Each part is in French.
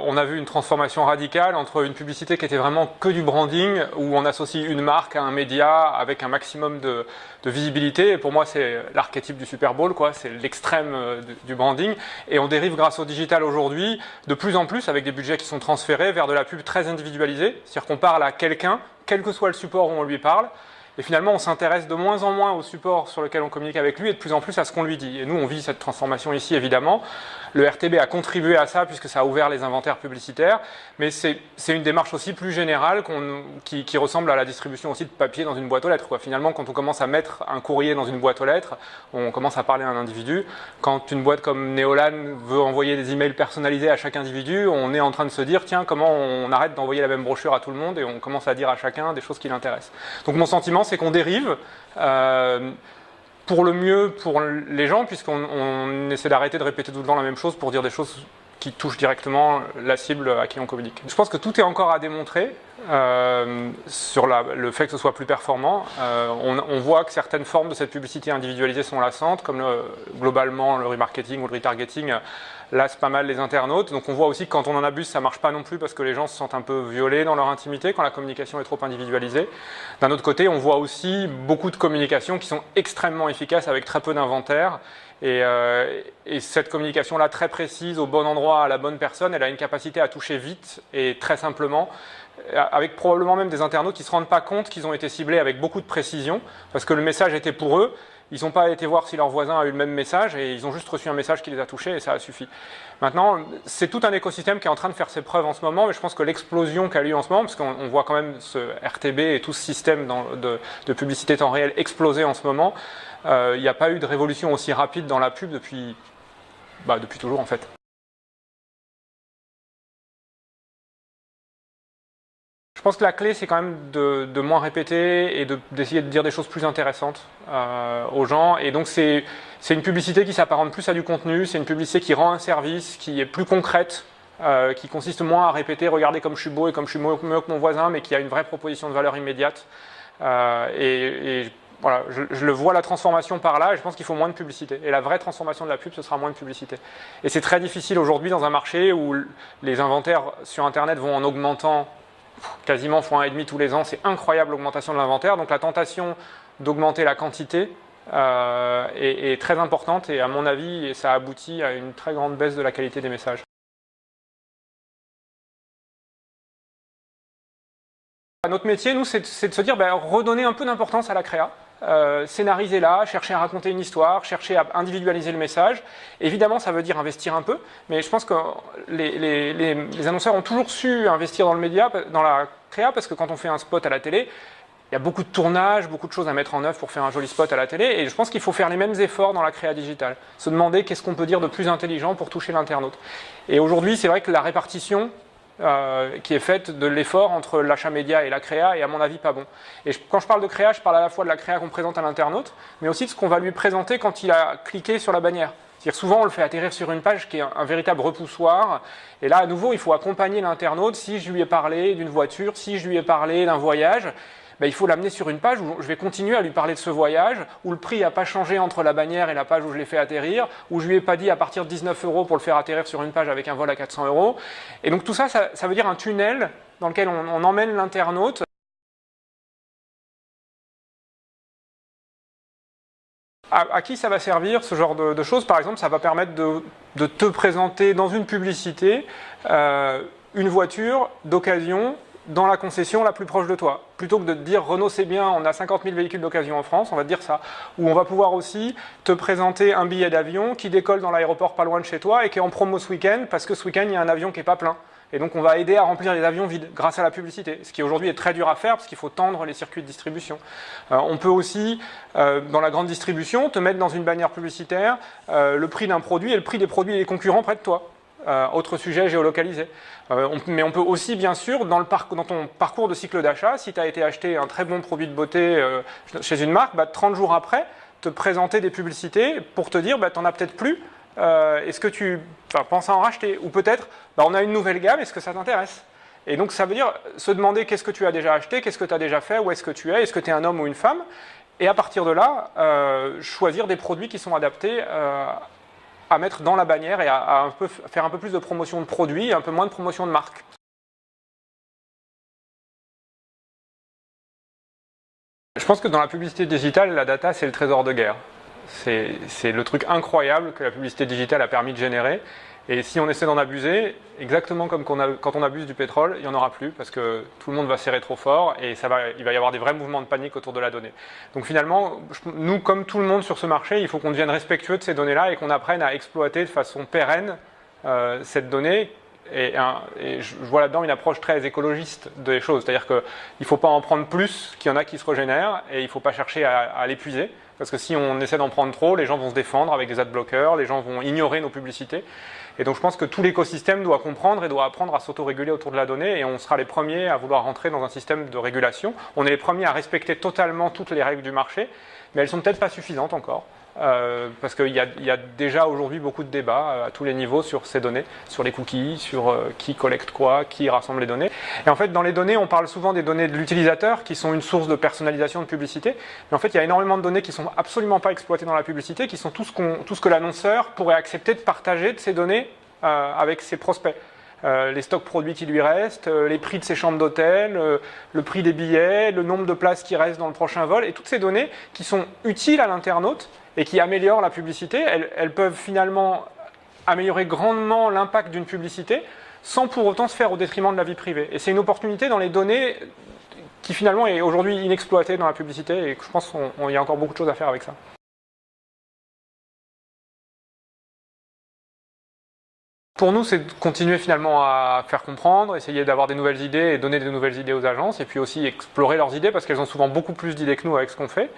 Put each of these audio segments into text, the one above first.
On a vu une transformation radicale entre une publicité qui était vraiment que du branding, où on associe une marque à un média avec un maximum de visibilité. Et pour moi, c'est l'archétype du Super Bowl, quoi. C'est l'extrême du branding. Et on dérive grâce au digital aujourd'hui, de plus en plus, avec des budgets qui sont transférés vers de la pub très individualisée. C'est-à-dire qu'on parle à quelqu'un, quel que soit le support où on lui parle. Et finalement, on s'intéresse de moins en moins au support sur lequel on communique avec lui et de plus en plus à ce qu'on lui dit. Et nous, on vit cette transformation ici, évidemment. Le RTB a contribué à ça puisque ça a ouvert les inventaires publicitaires. Mais c'est une démarche aussi plus générale qui ressemble à la distribution aussi de papier dans une boîte aux lettres, quoi. Finalement, quand on commence à mettre un courrier dans une boîte aux lettres, on commence à parler à un individu. Quand une boîte comme Neolan veut envoyer des emails personnalisés à chaque individu, on est en train de se dire, tiens, comment on arrête d'envoyer la même brochure à tout le monde et on commence à dire à chacun des choses qui l'intéressent. Donc mon sentiment, c'est qu'on dérive pour le mieux pour les gens, puisqu'on essaie d'arrêter de répéter tout le temps la même chose pour dire des choses qui touchent directement la cible à qui on communique. Je pense que tout est encore à démontrer sur le fait que ce soit plus performant. On voit que certaines formes de cette publicité individualisée sont lassantes, comme globalement le remarketing ou le retargeting lasse pas mal les internautes. Donc on voit aussi que quand on en abuse, ça marche pas non plus parce que les gens se sentent un peu violés dans leur intimité quand la communication est trop individualisée. D'un autre côté, on voit aussi beaucoup de communications qui sont extrêmement efficaces avec très peu d'inventaire. Et cette communication-là, très précise, au bon endroit, à la bonne personne, elle a une capacité à toucher vite et très simplement, avec probablement même des internautes qui ne se rendent pas compte qu'ils ont été ciblés avec beaucoup de précision, parce que le message était pour eux. Ils n'ont pas été voir si leur voisin a eu le même message et ils ont juste reçu un message qui les a touchés et ça a suffi. Maintenant, c'est tout un écosystème qui est en train de faire ses preuves en ce moment, mais je pense que l'explosion qui a lieu en ce moment, parce qu'on voit quand même ce RTB et tout ce système de publicité temps réel exploser en ce moment, il n'y a pas eu de révolution aussi rapide dans la pub depuis toujours en fait. Je pense que la clé, c'est quand même de moins répéter et d'essayer de dire des choses plus intéressantes aux gens. Et donc, c'est une publicité qui s'apparente plus à du contenu, c'est une publicité qui rend un service, qui est plus concrète, qui consiste moins à répéter « regardez comme je suis beau et comme je suis mieux que mon voisin », mais qui a une vraie proposition de valeur immédiate. Voilà, je le vois la transformation par là et je pense qu'il faut moins de publicité. Et la vraie transformation de la pub, ce sera moins de publicité. Et c'est très difficile aujourd'hui dans un marché où les inventaires sur Internet vont en augmentant quasiment x1,5 tous les ans. C'est incroyable l'augmentation de l'inventaire. Donc la tentation d'augmenter la quantité est très importante et à mon avis, ça aboutit à une très grande baisse de la qualité des messages. Notre métier, nous, c'est de se dire, redonner un peu d'importance à la créa. Scénariser-la, chercher à raconter une histoire, chercher à individualiser le message. Évidemment, ça veut dire investir un peu, mais je pense que les annonceurs ont toujours su investir dans le média, dans la créa, parce que quand on fait un spot à la télé, il y a beaucoup de tournage, beaucoup de choses à mettre en œuvre pour faire un joli spot à la télé, et je pense qu'il faut faire les mêmes efforts dans la créa digitale. Se demander qu'est-ce qu'on peut dire de plus intelligent pour toucher l'internaute. Et aujourd'hui, c'est vrai que la répartition qui est faite de l'effort entre l'achat média et la créa est à mon avis pas bon. Et quand je parle de créa, je parle à la fois de la créa qu'on présente à l'internaute, mais aussi de ce qu'on va lui présenter quand il a cliqué sur la bannière. C'est-à-dire souvent on le fait atterrir sur une page qui est un véritable repoussoir, et là à nouveau il faut accompagner l'internaute. Si je lui ai parlé d'une voiture, si je lui ai parlé d'un voyage, il faut l'amener sur une page où je vais continuer à lui parler de ce voyage, où le prix n'a pas changé entre la bannière et la page où je l'ai fait atterrir, où je lui ai pas dit à partir de 19 € pour le faire atterrir sur une page avec un vol à 400 €. Et donc tout ça, ça veut dire un tunnel dans lequel on emmène l'internaute. À qui ça va servir ce genre de choses? Par exemple, ça va permettre de te présenter dans une publicité une voiture d'occasion dans la concession la plus proche de toi. Plutôt que de te dire Renault c'est bien, on a 50 000 véhicules d'occasion en France, on va te dire ça. Ou on va pouvoir aussi te présenter un billet d'avion qui décolle dans l'aéroport pas loin de chez toi et qui est en promo ce week-end parce que ce week-end il y a un avion qui n'est pas plein. Et donc on va aider à remplir les avions vides grâce à la publicité, ce qui aujourd'hui est très dur à faire parce qu'il faut tendre les circuits de distribution. On peut aussi, dans la grande distribution, te mettre dans une bannière publicitaire le prix d'un produit et le prix des produits des concurrents près de toi. Autre sujet géolocalisé. Mais on peut aussi, bien sûr, dans ton parcours de cycle d'achat, si tu as été acheter un très bon produit de beauté chez une marque, 30 jours après, te présenter des publicités pour te dire tu n'en as peut-être plus, est-ce que tu penses à en racheter? Ou peut-être, on a une nouvelle gamme, est-ce que ça t'intéresse? Et donc ça veut dire se demander qu'est-ce que tu as déjà acheté, qu'est-ce que tu as déjà fait, où est-ce que tu es un homme ou une femme? Et à partir de là, choisir des produits qui sont adaptés à mettre dans la bannière et à faire un peu plus de promotion de produits et un peu moins de promotion de marque. Je pense que dans la publicité digitale, la data, c'est le trésor de guerre. C'est le truc incroyable que la publicité digitale a permis de générer. Et si on essaie d'en abuser, exactement comme quand on abuse du pétrole, il n'y en aura plus parce que tout le monde va serrer trop fort et il va y avoir des vrais mouvements de panique autour de la donnée. Donc finalement, nous, comme tout le monde sur ce marché, il faut qu'on devienne respectueux de ces données-là et qu'on apprenne à exploiter de façon pérenne cette donnée. Et je vois là-dedans une approche très écologiste des choses. C'est-à-dire qu'il ne faut pas en prendre plus qu'il y en a qui se régénèrent et il ne faut pas chercher à l'épuiser. Parce que si on essaie d'en prendre trop, les gens vont se défendre avec des ad-blockers, les gens vont ignorer nos publicités. Et donc je pense que tout l'écosystème doit comprendre et doit apprendre à s'autoréguler autour de la donnée et on sera les premiers à vouloir rentrer dans un système de régulation. On est les premiers à respecter totalement toutes les règles du marché, mais elles ne sont peut-être pas suffisantes encore. Parce qu'il y a déjà aujourd'hui beaucoup de débats à tous les niveaux sur ces données, sur les cookies, sur qui collecte quoi, qui rassemble les données. Et en fait, dans les données, on parle souvent des données de l'utilisateur qui sont une source de personnalisation de publicité. Mais en fait, il y a énormément de données qui ne sont absolument pas exploitées dans la publicité, qui sont tout ce que l'annonceur pourrait accepter de partager de ces données avec ses prospects. Les stocks produits qui lui restent, les prix de ses chambres d'hôtel, le prix des billets, le nombre de places qui restent dans le prochain vol, et toutes ces données qui sont utiles à l'internaute et qui améliorent la publicité, elles peuvent finalement améliorer grandement l'impact d'une publicité sans pour autant se faire au détriment de la vie privée. Et c'est une opportunité dans les données qui finalement est aujourd'hui inexploitée dans la publicité et je pense qu'il y a encore beaucoup de choses à faire avec ça. Pour nous, c'est de continuer finalement à faire comprendre, essayer d'avoir des nouvelles idées et donner des nouvelles idées aux agences, et puis aussi explorer leurs idées, parce qu'elles ont souvent beaucoup plus d'idées que nous avec ce qu'on fait.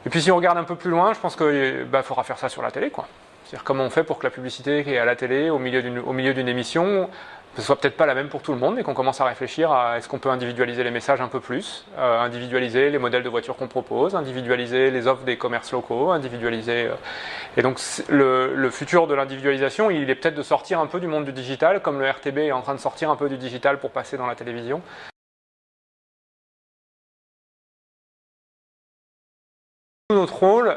Et puis si on regarde un peu plus loin, je pense qu'il faudra faire ça sur la télé, quoi. C'est-à-dire comment on fait pour que la publicité qui est à la télé, au milieu d'une émission, ce soit peut-être pas la même pour tout le monde, mais qu'on commence à réfléchir à est-ce qu'on peut individualiser les messages un peu plus, individualiser les modèles de voitures qu'on propose, individualiser les offres des commerces locaux, individualiser... Et donc le futur de l'individualisation, il est peut-être de sortir un peu du monde du digital, comme le RTB est en train de sortir un peu du digital pour passer dans la télévision. Notre rôle,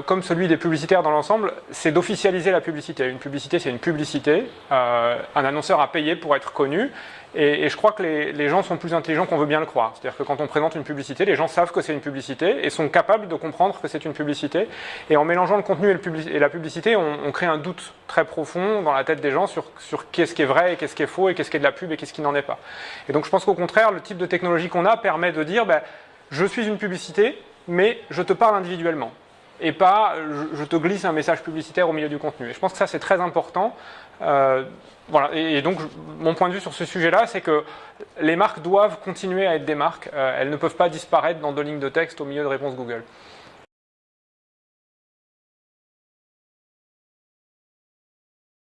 comme celui des publicitaires dans l'ensemble, c'est d'officialiser la publicité. Une publicité, c'est une publicité. Un annonceur a payé pour être connu. Et je crois que les gens sont plus intelligents qu'on veut bien le croire. C'est-à-dire que quand on présente une publicité, les gens savent que c'est une publicité et sont capables de comprendre que c'est une publicité. Et en mélangeant le contenu et la publicité, on crée un doute très profond dans la tête des gens sur qu'est-ce qui est vrai et qu'est-ce qui est faux et qu'est-ce qui est de la pub et qu'est-ce qui n'en est pas. Et donc je pense qu'au contraire, le type de technologie qu'on a permet de dire je suis une publicité, mais je te parle individuellement. Et pas je te glisse un message publicitaire au milieu du contenu. Et je pense que ça, c'est très important. Voilà. Et donc, mon point de vue sur ce sujet-là, c'est que les marques doivent continuer à être des marques. Elles ne peuvent pas disparaître dans 2 lignes de texte au milieu de réponses Google.